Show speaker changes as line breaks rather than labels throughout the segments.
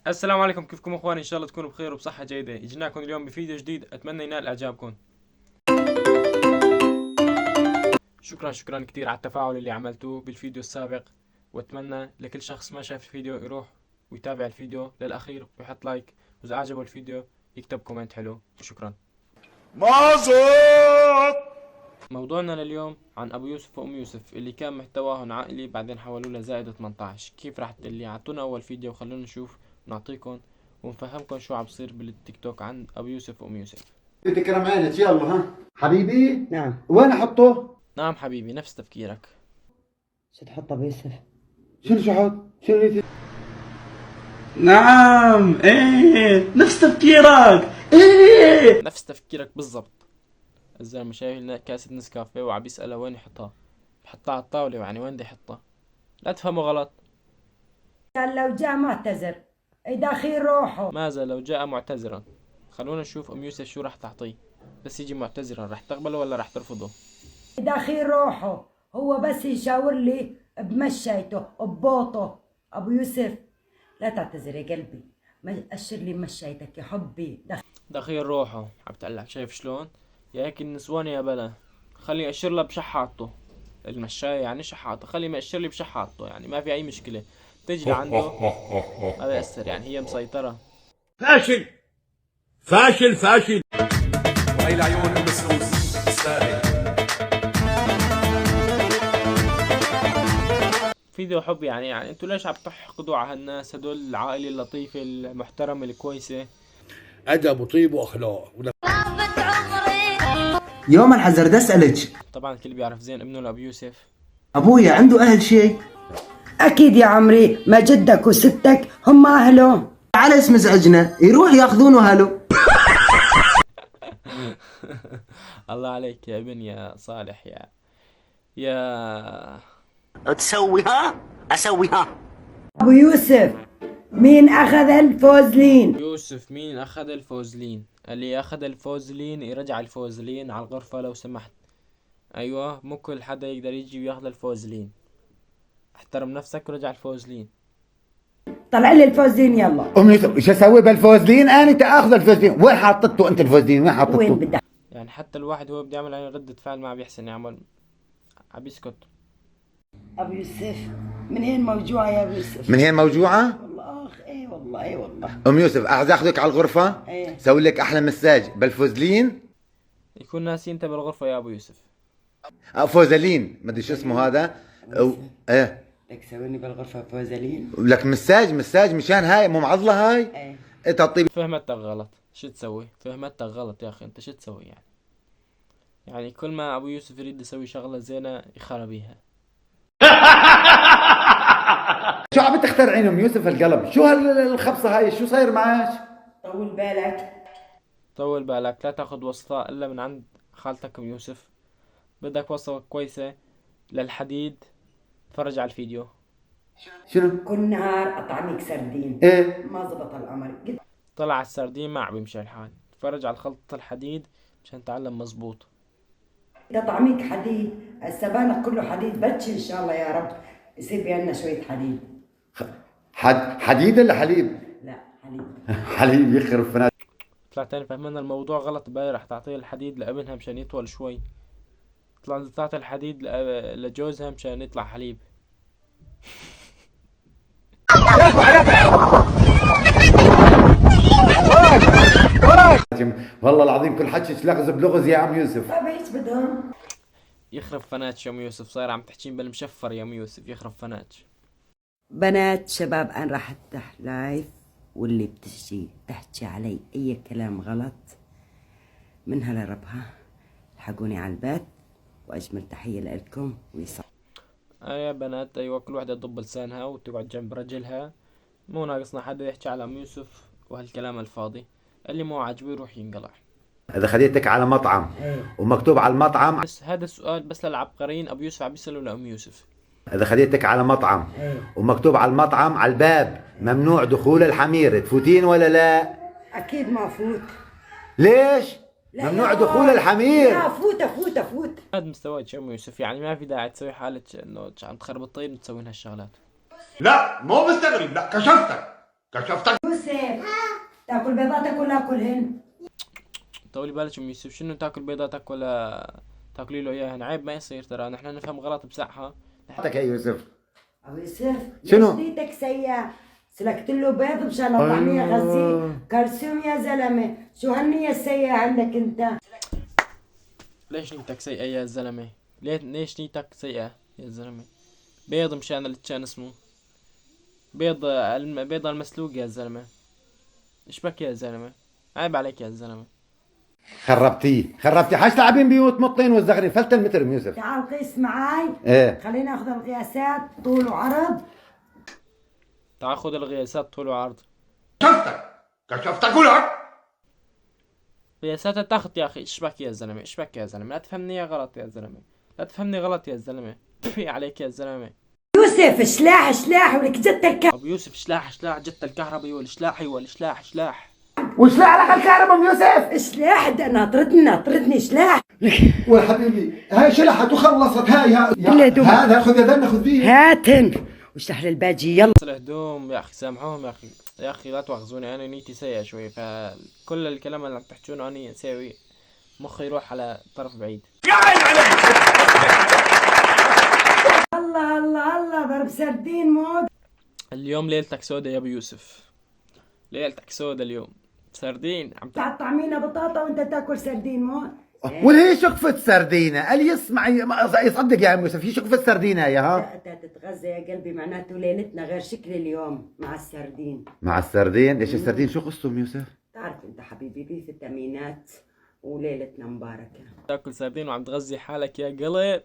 السلام عليكم، كيفكم اخواني؟ ان شاء الله تكونوا بخير وبصحة جيدة. جيناكم اليوم بفيديو جديد، اتمنى ينال اعجابكم. شكرا كثير على التفاعل اللي عملتوه بالفيديو السابق، واتمنى لكل شخص ما شاف الفيديو يروح ويتابع الفيديو للاخير ويحط لايك، واذا عجبه الفيديو يكتب كومنت حلو. شكرا.
مازوت.
موضوعنا لليوم عن ابو يوسف وام يوسف اللي كان محتواهم عائلي بعدين حولوه لزائد 18. كيف راح تقلي؟ اعطونا اول فيديو وخلونا نشوف ونعطيكم ونفهمكم شو عم بصير بالتيك توك عن ابو يوسف وام يوسف.
تكرم عينك يلا ها حبيبي.
نعم.
وين احطه؟
نعم حبيبي، نفس تفكيرك.
شو تحط ابو يوسف؟
شنو شحط؟ شنو
نعم ايه نفس تفكيرك. ايه
نفس تفكيرك بالضبط. الزلمة شايل كاسة نسكافيه وعم يسأله وين يحطها، بحطها على الطاولة، يعني وين بدي احطها؟ لا تفهموا غلط.
قال لو جاء معتذر يدخل روحه.
ماذا لو جاء معتذرا؟ خلونا نشوف ام يوسف شو راح تعطيه. بس يجي معتذرا راح تقبله ولا راح ترفضه؟
يدخل روحه، هو بس يشاور لي بمشيته ببوطه. ابو يوسف لا تعتذر يا قلبي، أشر لي مشيتك يا حبي.
دخيل روحه، عم تقلع. شايف شلون؟ يا هيك النسوان يا بلا. خلي اشر له بشحاطه المشاية، يعني شحاطه، خلي ما اشر لي بشحاطه، يعني ما في اي مشكلة. تجي لعنده ما بيأثر، يعني هي مسيطرة.
فاشل فاشل فاشل. وهي العيون المسروس السائل.
فيديو حب، يعني انتوا ليش عم تحقدوا على هالناس هدول؟ العائلة اللطيفة المحترمة الكويسة.
ادب وطيب واخلاق.
يوم الحزر اسألك،
طبعا الكل بيعرف زين ابنه لأبو يوسف.
ابويا عنده اهل شيء؟
اكيد يا عمري، ما جدك وستك هم اهله.
على اسم مزعجنا يروح ياخذونه اهله.
الله عليك يا ابن يا صالح، يا
تسوي ها اسوي ها.
ابو يوسف مين اخذ الفوزلين؟
يوسف. مين اخذ الفوزلين؟ اللي اخذ الفوزلين يرجع الفوزلين على الغرفة لو سمحت. ايوه، مو كل حدا يقدر يجي وياخذ الفوزلين. احترم نفسك ورجع الفوزلين.
طلع لي الفوزلين يلا.
ام يوسف ايش اسوي بالفوزلين؟ انا تاخذ الفوزلين، وين حطيته انت الفوزلين؟ وين حطيته؟
وين بدك؟
يعني حتى الواحد هو بده يعمل عليه ردة فعل ما بيحسن يعمل، عم يسكت.
ابو يوسف من هين موجوعه يا ابو يوسف؟
من هين موجوعه؟
والله اخ ايه والله ايه والله.
ام يوسف عايز اخذك على الغرفه،
ايه.
سوي لك احلى مساج بالفوزلين.
يكون ناسي انت بالغرفة يا ابو يوسف.
فوزلين ما ادري شو اسمه هذا. ايه
بدك تسويني بالغرفة فوزلين؟
لك مساج مشان هاي مو معضله هاي.
ايه.
انت تطيب.
فهمتك غلط. شو تسوي؟ فهمتك غلط يا اخي. انت شو تسوي يعني كل ما ابو يوسف يريد يسوي شغلة زينة يخربيها.
شو عم تخترعين ام يوسف القلب؟ شو هالخبصه هاي؟ شو صاير معك؟
طول بالك.
طول بالك، لا تاخد وصفة الا من عند خالتك ام يوسف. بدك وصفة كويسة للحديد؟ تفرج على الفيديو.
شنو؟
كل نهار اطعميك سردين.
ايه
ما زبط الامر. قلت
طلع السردين ما عم بيمشي الحال. تفرج على خلطة الحديد مشان تعلم مزبوط.
اطعميك حديد، السبانخ كله حديد. بتش ان شاء الله يا رب يصير بينا شوية حديد.
حديد ولا حليب؟
لا حليب.
حليب يخرب فنات.
طلعتين فهمنا الموضوع غلط. باي رح تعطيه الحديد لابنها مشان يطول شوي. تعطي الحديد لجوزها مشان يطلع حليب.
والله العظيم كل حكيك لغز بلغز يا عم يوسف.
طيب ايش بدهم؟
يخرب فناتش يا ام يوسف، صاير عم تحكين بالمشفر يا ام يوسف. يخرب فناتش.
بنات شباب، انا راح افتح لايف، واللي بتجي تحكي علي اي كلام غلط منها لربها الحقوني على البيت. واجمل تحيه لكم ويصل.
يا بنات، ايوه، كل وحده تضب لسانها وتقعد جنب رجلها. مو ناقصنا حدا يحكي على ام يوسف وهالكلام الفاضي. اللي مو عاجبه يروح ينقلع.
اذا خديتك على مطعم ومكتوب على المطعم،
بس هذا السؤال بس للعبقريين. ابو يوسف عم يسألوا لام يوسف.
اذا خديتك على مطعم ومكتوب على المطعم على الباب ممنوع دخول الحمير، تفوتين ولا لا؟
اكيد ما افوت.
ليش؟
لا
ممنوع
يا
دخول
رب.
الحمير.
لا افوت.
هذا مستواك يا ام يوسف، يعني ما في داعي تسوي حالك انه عم تخرب الطين وتسوين هالشغلات.
لا مو مستغرب، لا كشفتك. كشفتك.
يوسف تاكل بيضاتك ولا اكلهن؟
طولي بالك ام يوسف، شنو تاكل بيضاتك ولا تاكلي له اياها؟ عيب ما يصير ترى، نحن نفهم غلط بصحة.
حطك يا يوسف.
ابو يوسف
شنو؟
ليش نيتك سيئة؟ سلكت له بيض مشان الطعمية غذيه كالسيوم يا زلمة، شو هالنية السيئة عندك انت؟
ليش نيتك سيئة يا زلمة؟ ليش نيتك سيئة يا زلمة؟ بيض مشان اللي اسمه بيض المسلوق يا زلمة. ايش بك يا زلمة؟ عيب عليك يا زلمة.
خربتيه حاج تعبين بيوت مطين والزغرين فلت المتر ام يوسف.
تعال قيس معاي.
ايه
خلينا ناخذ القياسات طول وعرض.
تعال خذ القياسات طول وعرض.
كشفتك ولك.
قياسات التخت يا اخي. ايش بك يا زلمة؟ ايش بك يا زلمة؟ لا تفهمني غلط يا زلمة، لا تفهمني غلط يا زلمة. تفي عليك يا زلمة.
يوسف سلاح ولك جت
ابو يوسف سلاح جت الكهرباء والسلاح. ايوه السلاح.
وش لا على الكهرباء ام يوسف؟
سلاح ده ناطرتني سلاح.
وحبيبي هاي شلحت وخلصت هاي هذا خذ يدنا خذ فيه.
هاتن واشرح للباجي يلا.
الهدوم يا اخي سامحوهم يا اخي لا تواخذوني، انا نيتي سيئة شوي، فكل الكلام اللي عم تحكونه اني اسوي مخي يروح على طرف بعيد.
الله ضرب سردين موت.
اليوم ليلتك سودة يا ابو يوسف، ليلتك سودة اليوم. سردين عم
طعمينا بطاطا وانت تاكل سردين موت.
وهي شقفة سردينة قال يسمع يصدق يا ام يوسف، هي شقفة سردينة يا ها.
انت تتغذى يا قلبي، معناته ليلتنا غير شكل اليوم مع السردين.
مع السردين. ايش السردين شو قصته ام يوسف؟
تعرف انت حبيبي في فيتامينات وليلتنا مباركة.
تاكل سردين وعم تغذي حالك يا قلب.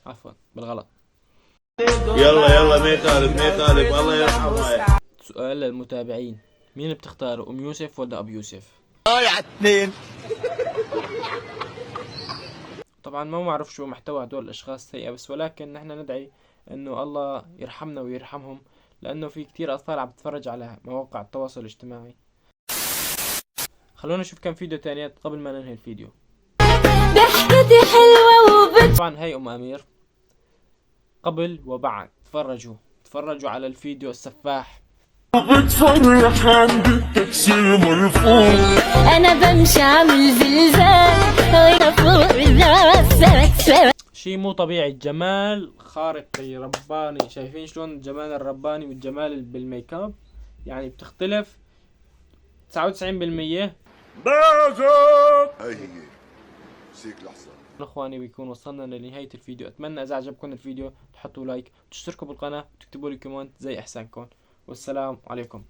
عفوا بالغلط.
يلا ما يطالب الله يرحمه.
سؤال للمتابعين، مين بتختاروا ام يوسف ولا ابو يوسف؟
يا اثنين.
طبعا ما معرف شو محتوى هدول الاشخاص سيئة، بس ولكن نحن ندعي انه الله يرحمنا ويرحمهم، لانه في كتير اطفال عم تتفرج على مواقع التواصل الاجتماعي. خلونا نشوف كم فيديو تانيات قبل ما ننهي الفيديو.
ضحكتي حلوة
طبعا هي ام امير قبل وبعد. تفرجوا على الفيديو السفاح.
بتفرح عند التكسير مرفوع. انا بمشي عامل زلزال وانا فوق الناس.
شي مو طبيعي، جمال خارق رباني. شايفين شلون الجمال الرباني والجمال بالميك اب يعني بتختلف 99%. اخواني بيكون وصلنا لنهاية الفيديو. اتمنى اذا عجبكم الفيديو تحطوا لايك وتشتركوا بالقناة وتكتبوا لي كومنت زي احسانكم، والسلام عليكم.